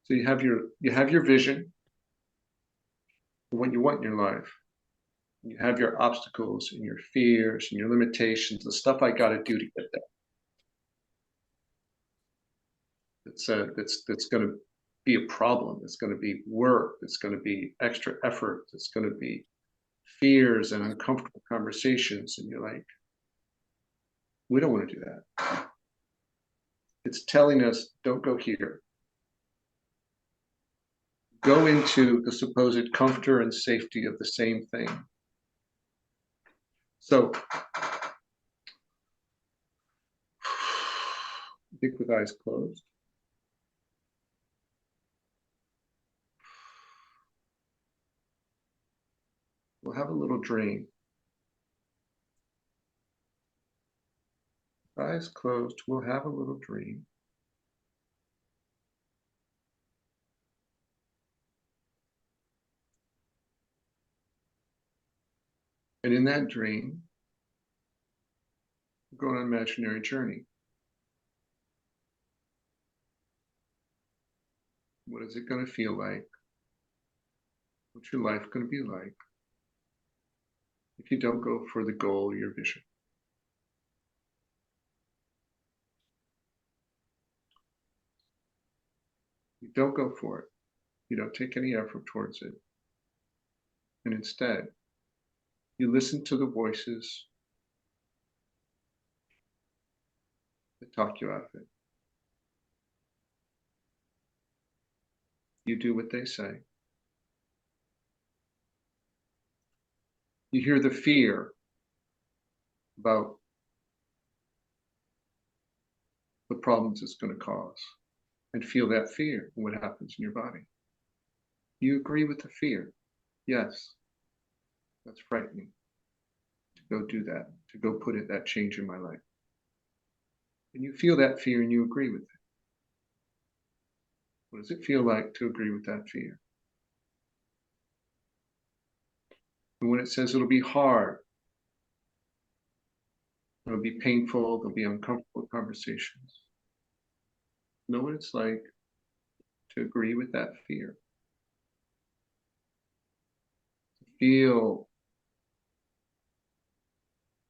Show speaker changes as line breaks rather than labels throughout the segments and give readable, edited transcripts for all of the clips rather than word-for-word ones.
So you have your vision for what you want in your life. You have your obstacles and your fears and your limitations, the stuff I got to do to get there. That's going to be a problem. It's going to be work. It's going to be extra effort. It's going to be fears and uncomfortable conversations. And you're like, we don't want to do that. It's telling us, don't go here. Go into the supposed comfort and safety of the same thing. So, I think with eyes closed. We'll have a little dream. Eyes closed, we'll have a little dream. And in that dream, we'll go on an imaginary journey. What is it going to feel like? What's your life going to be like if you don't go for the goal or your vision? You don't go for it. You don't take any effort towards it. And instead, you listen to the voices that talk you out of it. You do what they say. You hear the fear about the problems it's going to cause and feel that fear and what happens in your body. You agree with the fear. Yes, that's frightening to go do that, to go put it, that change in my life. And you feel that fear and you agree with it. What does it feel like to agree with that fear? And when it says it'll be hard, it'll be painful, there'll be uncomfortable conversations, know what it's like to agree with that fear. To feel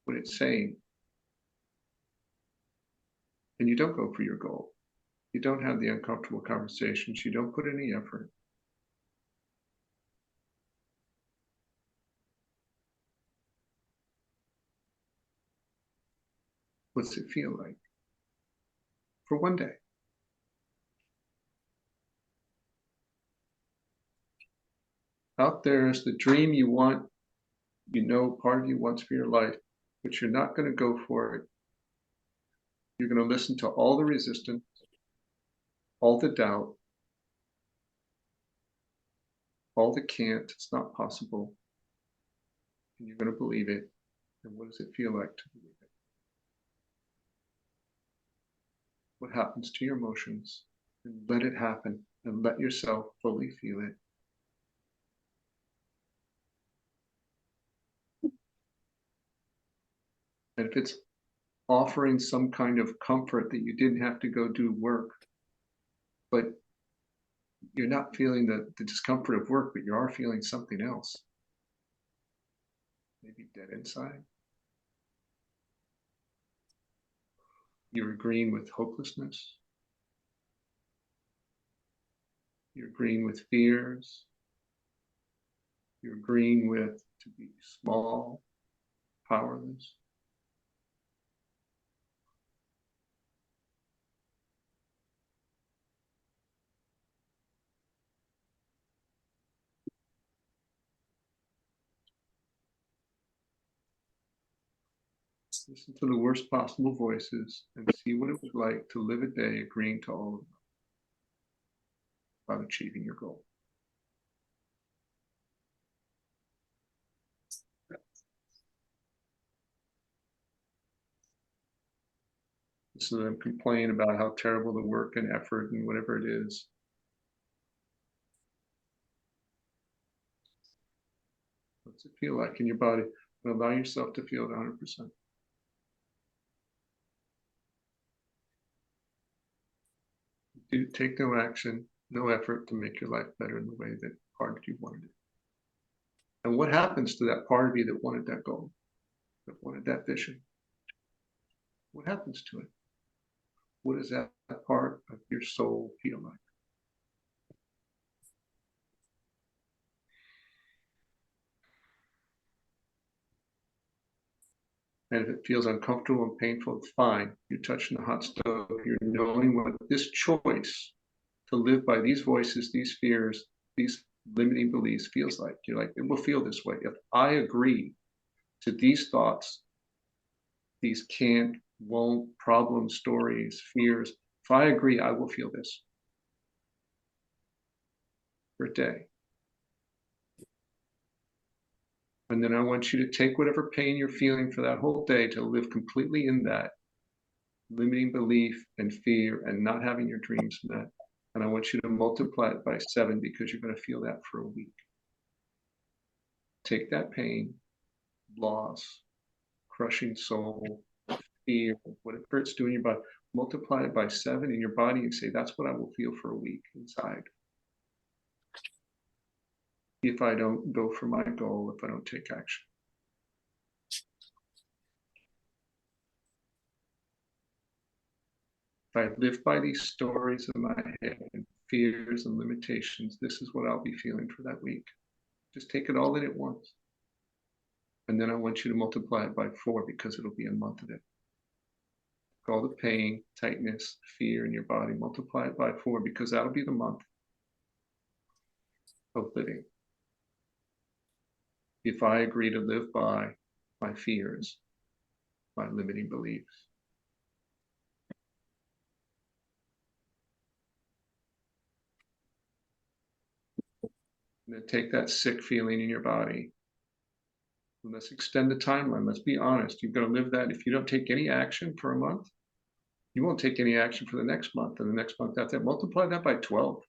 what it's saying. And you don't go for your goal. You don't have the uncomfortable conversations. You don't put any effort. What's it feel like? For one day. Out there is the dream you want, you know part of you wants for your life, but you're not going to go for it. You're going to listen to all the resistance, all the doubt, all the can't, it's not possible. And you're going to believe it. And what does it feel like to believe it? What happens to your emotions? And let it happen and let yourself fully feel it. And if it's offering some kind of comfort that you didn't have to go do work, but you're not feeling the discomfort of work, but you are feeling something else. Maybe dead inside. You're agreeing with hopelessness. You're agreeing with fears. You're agreeing with to be small, powerless. Listen to the worst possible voices and see what it was like to live a day agreeing to all of them about achieving your goal. Listen to them complain about how terrible the work and effort and whatever it is. What's it feel like in your body? And allow yourself to feel it 100%. Do take no action. No effort to make your life better in the way that part of you wanted it. And what happens to that part of you that wanted that goal, that wanted that vision? What happens to it? What does that part of your soul feel like? And if it feels uncomfortable and painful, it's fine. You're touching the hot stove. You're knowing what this choice to live by these voices, these fears, these limiting beliefs feels like. You're like, it will feel this way. If I agree to these thoughts, these can't, won't, problem stories, fears, if I agree, I will feel this for a day. And then I want you to take whatever pain you're feeling for that whole day to live completely in that limiting belief and fear and not having your dreams met. And I want you to multiply it by 7 because you're going to feel that for a week. Take that pain, loss, crushing soul, fear, whatever it's doing in your body, multiply it by 7 in your body and say, that's what I will feel for a week inside. If I don't go for my goal, if I don't take action. If I live by these stories in my head and fears and limitations, this is what I'll be feeling for that week. Just take it all in at once. And then I want you to multiply it by 4 because it'll be a month of it. All the pain, tightness, fear in your body, multiply it by 4 because that'll be the month of living. If I agree to live by my fears, my limiting beliefs. And then take that sick feeling in your body. And let's extend the timeline. Let's be honest. You're going to live that. If you don't take any action for a month, you won't take any action for the next month and the next month after that. Multiply that by 12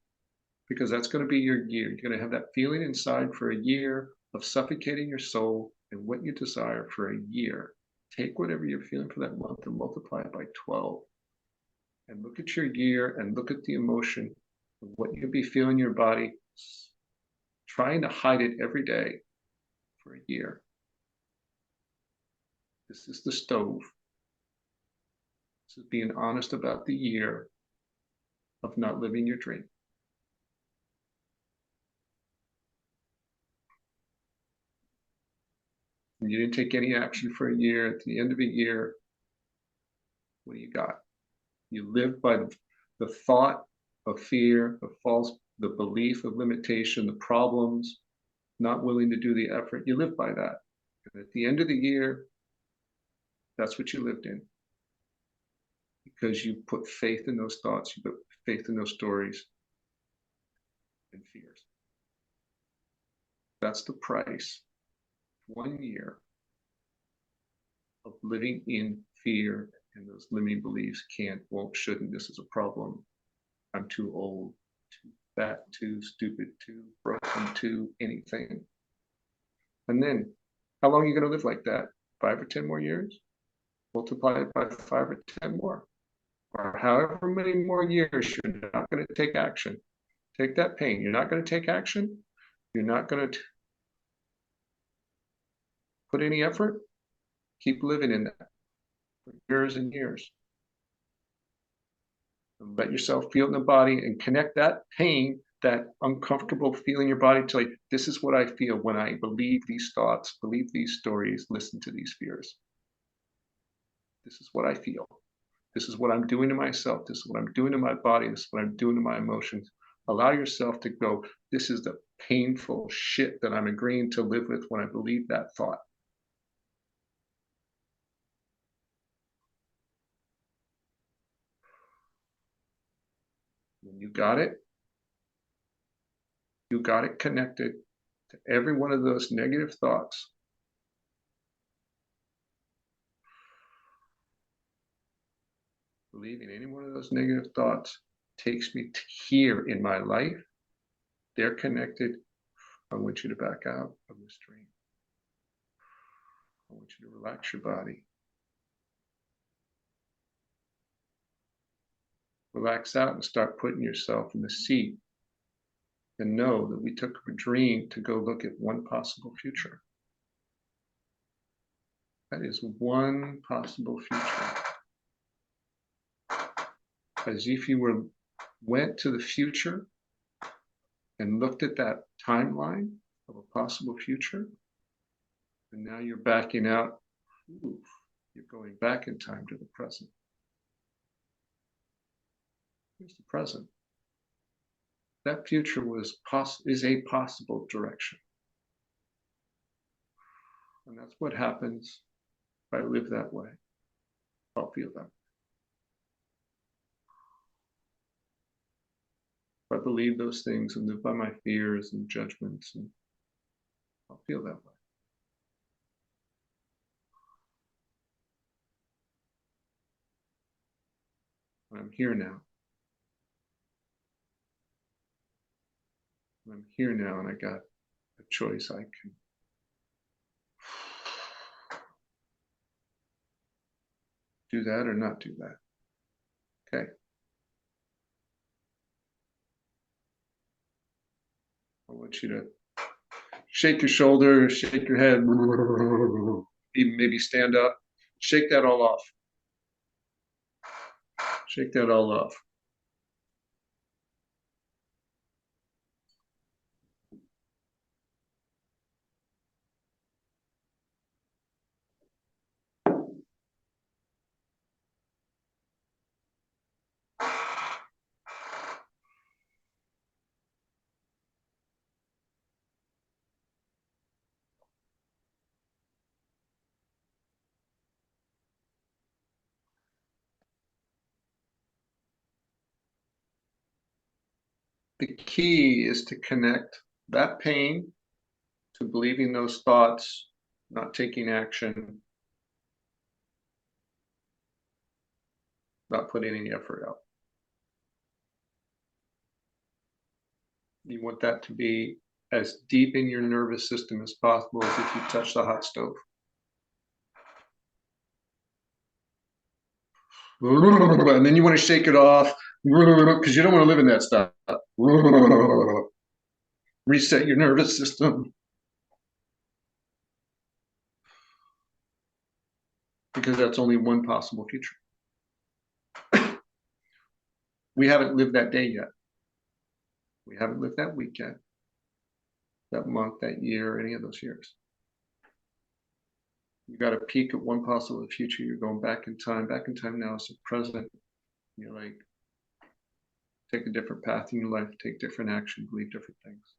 because that's going to be your year. You're going to have that feeling inside for a year of suffocating your soul and what you desire for a year. Take whatever you're feeling for that month and multiply it by 12. And look at your year and look at the emotion of what you'll be feeling in your body, trying to hide it every day for a year. This is the stove. This is being honest about the year of not living your dream. And you didn't take any action for a year. At the end of a year, what do you got? You live by the thought of fear, the belief of limitation, the problems, not willing to do the effort. You live by that. And at the end of the year, that's what you lived in. Because you put faith in those thoughts, you put faith in those stories and fears. That's the price. 1 year of living in fear and those limiting beliefs, can't, won't, shouldn't, this is a problem, I'm too old, too fat, too stupid, too broken, too anything. And then, how long are you going to live like that? 5 or 10 more years? Multiply it by 5 or 10 more. Or however many more years you're not going to take action. Take that pain. You're not going to take action. You're not going to put any effort. Keep living in that for years and years. And let yourself feel in the body and connect that pain, that uncomfortable feeling in your body to like, this is what I feel when I believe these thoughts, believe these stories, listen to these fears. This is what I feel. This is what I'm doing to myself. This is what I'm doing to my body. This is what I'm doing to my emotions. Allow yourself to go, this is the painful shit that I'm agreeing to live with when I believe that thought. When you got it connected to every one of those negative thoughts. Believing any one of those negative thoughts takes me to here in my life. They're connected. I want you to back out of this dream. I want you to relax your body. Relax out and start putting yourself in the seat and know that we took a dream to go look at one possible future. That is one possible future. As if you went to the future and looked at that timeline of a possible future, and now you're backing out. Oof, you're going back in time to the present. Here's the present. That future is a possible direction. And that's what happens if I live that way. I'll feel that. If I believe those things and live by my fears and judgments, and I'll feel that way. I'm here now. I'm here now, and I got a choice. I can do that or not do that. Okay. I want you to shake your shoulders, shake your head, even maybe stand up. Shake that all off. Shake that all off. The key is to connect that pain to believing those thoughts, not taking action, not putting any effort out. You want that to be as deep in your nervous system as possible, as if you touch the hot stove. And then you want to shake it off because you don't want to live in that stuff. Reset your nervous system. Because that's only one possible future. We haven't lived that day yet. We haven't lived that week yet, that month, that year, any of those years. You got a peek at one possible future. You're going back in time. Back in time now is the present. You're like, take a different path in your life, take different action, believe different things.